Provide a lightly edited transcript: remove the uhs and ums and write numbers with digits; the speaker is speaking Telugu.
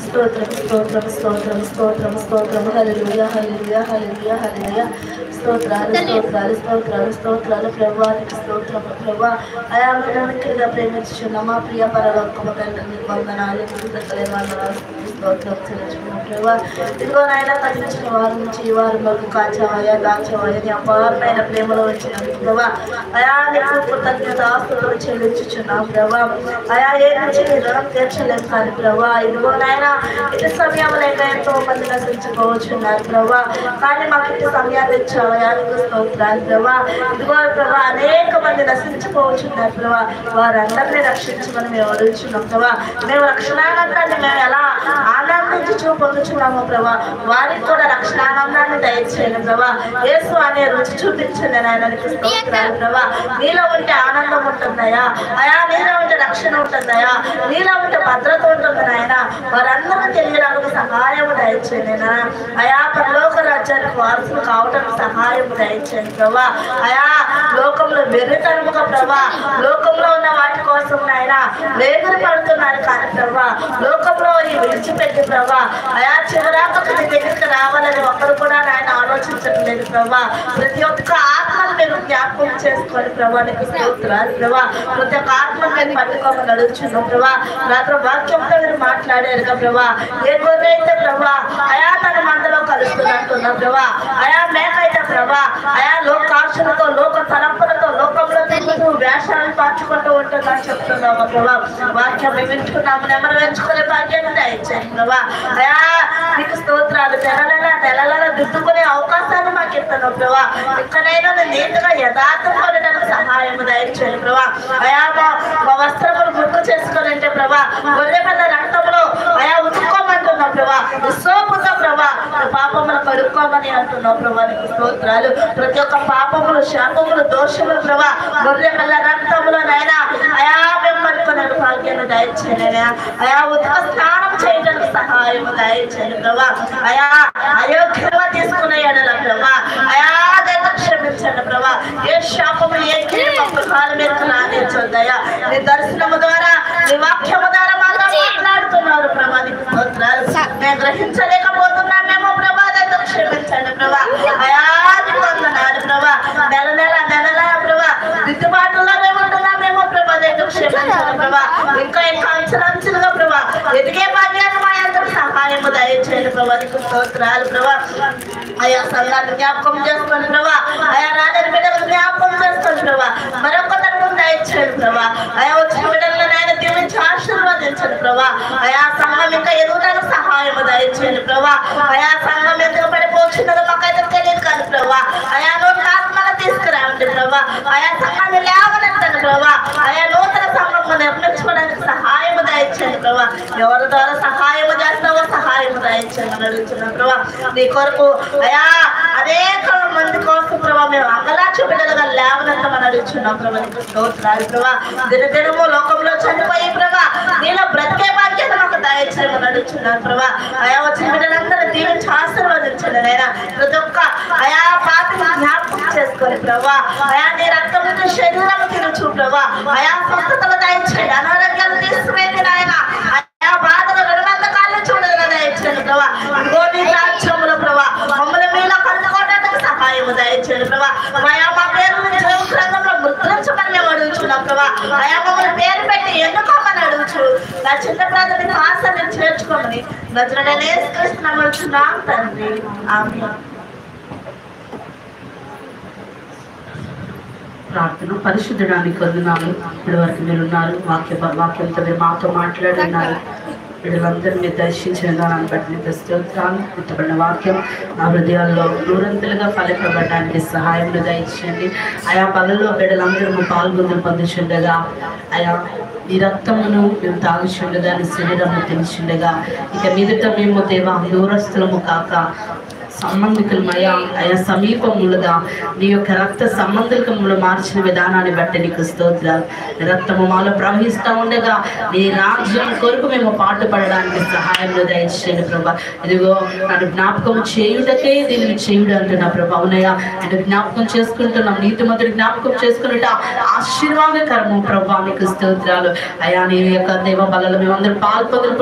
స్తోత్రం స్తోత్రం స్తోత్రం స్తోత్రం స్తోత్రం హల్లెలూయా హల్లెలూయా హల్లెలూయా హల్లెలూయా స్తోత్రాలు స్తోత్రాలు స్తోత్రాలు స్తోత్రాలు ప్రభువా నీకు స్తోత్రము ప్రభువా అయా మిక్కిలిగా ప్రేమించుచున్న మా ప్రియ పరలోకపు తండ్రి నీకు వందనాలు కృతజ్ఞతలు వందనాలు స్తోత్రం చెల్లించుకున్నాం ప్రభువా ఇదిగో నాయన కదిలించిన వారి నుంచి ఈ వారు మాకు కాచావయ్యా దాచావయ్యా నీ అపారమైన ప్రేమలో వచ్చినందుకు ప్రభువా అయా నీకు కృతజ్ఞత ఆస్తులు చెల్లించుచున్నాం ప్రభువా అయా ఏ నుంచి నీ రుణం తీర్చలేము కానీ ప్రభువా ఇదిగో నాయన ఇటు సమయం లేక ఎంతో మంది నశించుకోవచ్చున్నారు ప్రభువా కానీ మాకు ఇటు సమయాన్ని ఇచ్చావయ్యా నీకు స్తోత్రాలు ప్రభువా ఇదిగో ప్రభువా అనేక మంది నశించుకోవచ్చున్నారు ప్రభువా వారందరినీ రక్షించమని మేము అడుగుచున్నాం ప్రభువా మేము రక్షణానందాన్ని మేము ఎలా ఆనందించు పొందుచున్నాము ప్రభా వారికి కూడా రక్షణానందాన్ని దయచేయండి ప్రభా యేసు అనే రుచి చూపించండి నాయనకి స్తోత్రాలు ప్రభా నీలో ఉంటే ఆనందం ఉంటుందయా అయా నీలో ఉంటే రక్షణ ఉంటుందయా నీలో ఉంటే భద్రత ఉంటుంది నాయన వారందరూ తెలియడానికి సహాయం దయచేయండి నా అయా పరలోక రాజ్యానికి వారసులు కావడానికి సహాయం దయచేయండి ప్రభా అయా లోకంలో వెర్రితనముగా ప్రభా లోకంలో ఉన్న వాటి కోసం నాయన వేగురు పడుతున్నారు కానీ ప్రభా లోకంలో విడిచిపెట్టి ప్రభా అయా చివరాక నీ దగ్గరికి రావాలని ఒక్కరు కూడా నాయన ఆలోచించట్లేదు ప్రభా ప్రతి ఒక్క ఆత్మను మేము జ్ఞాపకం చేసుకోవాలి ప్రభా నీకు స్తోత్రాలు ప్రభా ప్రతి ఒక్క ఆత్మను మేము పట్టుకోమని అడుగుచున్నాం ప్రభా రాత్రి వాక్యంతో మీరు మాట్లాడారు కదా ప్రభా ఏ గొర్రె అయితే ప్రభా అయా తన మందలో కలుస్తున్నట్టున్నాం ప్రభా అయా మేకైతే ప్రభా అయా లోకాశలతో లోక తలంపులతో లోకంలో తిరుగుతూ వేషాలు మార్చుకుంటూ ఉంటుందని చెప్తున్నాము ప్రభా వాక్యం మేము ఎంచుకున్నాము నెమ్మది ఎంచుకునే భాగ్యాన్ని దయచేయండి ప్రభా అయా నీకు స్తోత్రాలు నెలల దిద్దుకునే అవకాశాన్ని మాకు ఇస్తున్నావు ప్రభా ఇక్కడైనా నీట్గా యథార్థంగా ఉండడానికి సహాయం దయచేయండి ప్రభా అయా మా వస్త్రములు గుర్తు చేసుకోవాలంటే ప్రభా గొర్రె పిల్ల రక్తంలో అయా ఉతుక్కోమంటున్నావు ప్రభా సోపుతో ప్రభా పాపములు కడుక్కోమని అంటున్నావు ప్రభా నీకు స్తోత్రాలు ప్రతి ఒక్క పాపములు శాపములు దోషములు ప్రభా గొర్రె పిల్ల రక్తంలో నైనా అయా మేము పట్టుకునే భాగ్యాన్ని దయచేయండి అయా ఉతక స్నానం చేయడానికి సహాయం దయచేయండి ప్రభా అయా అయోగ్యంగా తీసుకునే ఎడల ప్రభా అయా క్షమించండి ప్రభా ఏ శాపము ఏ కీడు మీద రానిచ్చొద్దయా నీ దర్శనము ద్వారా నీ వాక్యము ద్వారా మాతో మాట్లాడుతున్నారు ప్రభా నీకు స్తోత్రాలు మేము గ్రహించలేకపోతున్నామేమో ప్రభా దయతో క్షమించండి ప్రభా అయా నీకు వందనాలు ప్రభా నెల ప్రభా దిద్దుబాటులో మేము ఉంటున్నామేమో ప్రభా దయతో క్షమించండి ప్రభా ఇంకా అంచెలంచెలుగా ప్రభా ఎదిగే భాగ్యాన్ని మా అందరూ సహాయము దయచేయండి ప్రభా నీకు స్తోత్రాలు ప్రభా అయా సంఘాన్ని జ్ఞాపకం చేసుకోండి ప్రభా అయా రాజని బిడ్డలు జ్ఞాపకం చేసుకోండి ప్రభా మరొక తరగతి దయచేయండి ప్రభా అయా వచ్చిన బిడ్డలను ఆయన దీవించి ఆశీర్వదించండి ప్రభా అయా సంఘం ఇంకా ఎదుగుదలకు సహాయం దయచేయండి ప్రభా అయా సంఘం ఎందుకు పడిపోతున్నదో మాకైతే తెలియదు కాదు ప్రభా అయా నూతన ఆత్మను తీసుకురావండి ప్రభా అయా సంఘాన్ని లేవనెత్తండి ప్రభా అయా నూతన సంఘం నిర్మించుకోవడానికి సహాయం దయచేయండి ప్రభా ఎవరి ద్వారా సహాయం చేస్తావో సహాయం దయచేయండి అడుగుతున్నాం ప్రభా నీ కొరకు అయా అనేక మంది కోసం ప్రభా మేము అంగలాక్ష బిడ్డలుగా లేవనెత్తమని అడుగుతున్నాం ప్రభా నీకు స్తోత్రాలు ప్రభా దినదినము లోకంలో చనిపోయి ప్రభా నీలో బ్రతికే బాధ్యత మాకు దయచేయమని అడుగుతున్నాను ప్రభా అయా వచ్చిన బిడ్డలందరూ దీవించి ఆశీర్వదించండి నేనా ప్రతి ఒక్క అయా పాపిని జ్ఞాపకం చేసుకొని ప్రభా అయా నీ రక్తం శరీరం తినచ్చు ప్రభా అయా స్వస్థతలు దయచేయండి అనారోగ్యాలు తీసుకునేది నాయన అయా బాధలు రుణబంధకాలను చూడగా దయచేయండి ప్రభా ఇదిగో నీ రాజ్యంలో ప్రభా మమ్మల్ని మీలో కలుసుకోవడానికి సహాయం దయచేయండి ప్రభా అయా మా పేరు రంగంలో ముద్రించమని మేము అడుగుతున్నాం ప్రభా అయా మమ్మల్ని పేరు పెట్టి ఎన్నుకోమని అడుగుచు నా చిన్న ప్రాంతాన్ని ఆశని చేర్చుకోమని నజరేయుడైన యేసుక్రీస్తు నామమున తండ్రి ఆమేన్. ప్రార్థన పరిశుద్ధడానికి వందనాలు. ఇప్పటి వరకు మీరు ఉన్నారు, వాక్యంతో మీరు మాతో మాట్లాడున్నారు. వీళ్ళందరూ మీరు దర్శించిన దాన్ని బట్టి మీకు స్తోత్రాలు. పుట్టబడిన వాక్యం నా హృదయాల్లో నూరంతులుగా ఫలింపబడడానికి సహాయం దయచేయండి. ఆయా పనుల్లో బిడ్డలందరూ పాల్గొని పొందుచుండగా ఆయా ఈ రక్తమును మేము తాగుచుండగా నీ శరీరము తెలిసిండగా ఇక మీదట మేము దేవా దూరస్తులము కాక సంబంధికులమయ్యా అయా సమీపములుగా నీ యొక్క రక్త సంబంధికములు మార్చిన విధానాన్ని బట్టి నీకు స్తోత్రాలు. రక్తము మాలో ప్రవహిస్తూ ఉండగా నీ రాజ్యం కొరకు మేము పాటుపడడానికి సహాయం దయచేయండి ప్రభా. ఇదిగో నన్ను జ్ఞాపకం చేయుటకే దీన్ని చేయుడు అంటున్నా ప్రభా. అవునయ్యా నేను జ్ఞాపకం చేసుకుంటున్నాం, నీతిమంతుడు జ్ఞాపకం చేసుకున్నట ఆశీర్వాదకరము ప్రభా. నీకు స్తోత్రాలు అయా. నీ యొక్క దేవ బలలో మేమందరూ పాల్పొందుకు